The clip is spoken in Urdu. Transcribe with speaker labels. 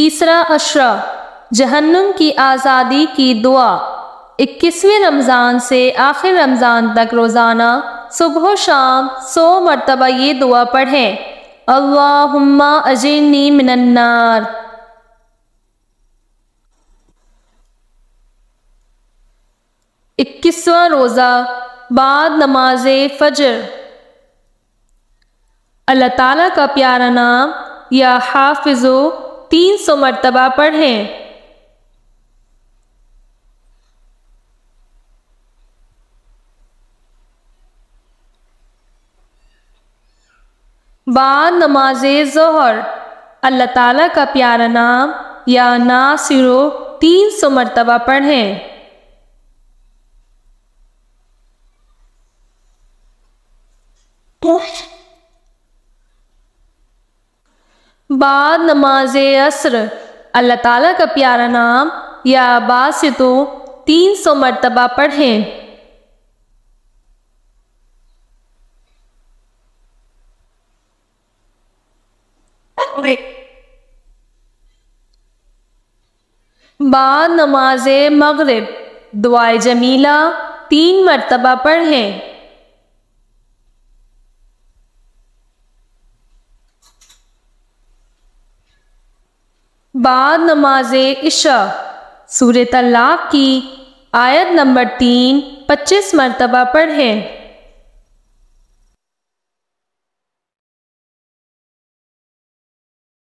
Speaker 1: تیسرا عشرہ جہنم کی آزادی کی دعا 21ویں رمضان سے آخر رمضان تک روزانہ صبح و شام 100 مرتبہ یہ دعا پڑھیں۔ اللہم اجرنی من النار۔ 21واں روزہ بعد نماز فجر۔ اللہ تعالیٰ کا پیارا نام یا حافظو 300 مرتبہ پڑھیں۔ بعد نماز ظہر اللہ تعالیٰ کا پیارا نام یا ناصرو 300 مرتبہ پڑھیں۔ بعد نماز عصر اللہ تعالیٰ کا پیارا نام یا باسطو 300 مرتبہ پڑھیں۔ بعد نماز مغرب دعائے جمیلہ 3 مرتبہ پڑھیں۔ بعد نماز عشاء سورۃ طلاق کی آیت نمبر 3 25 مرتبہ پڑھیں۔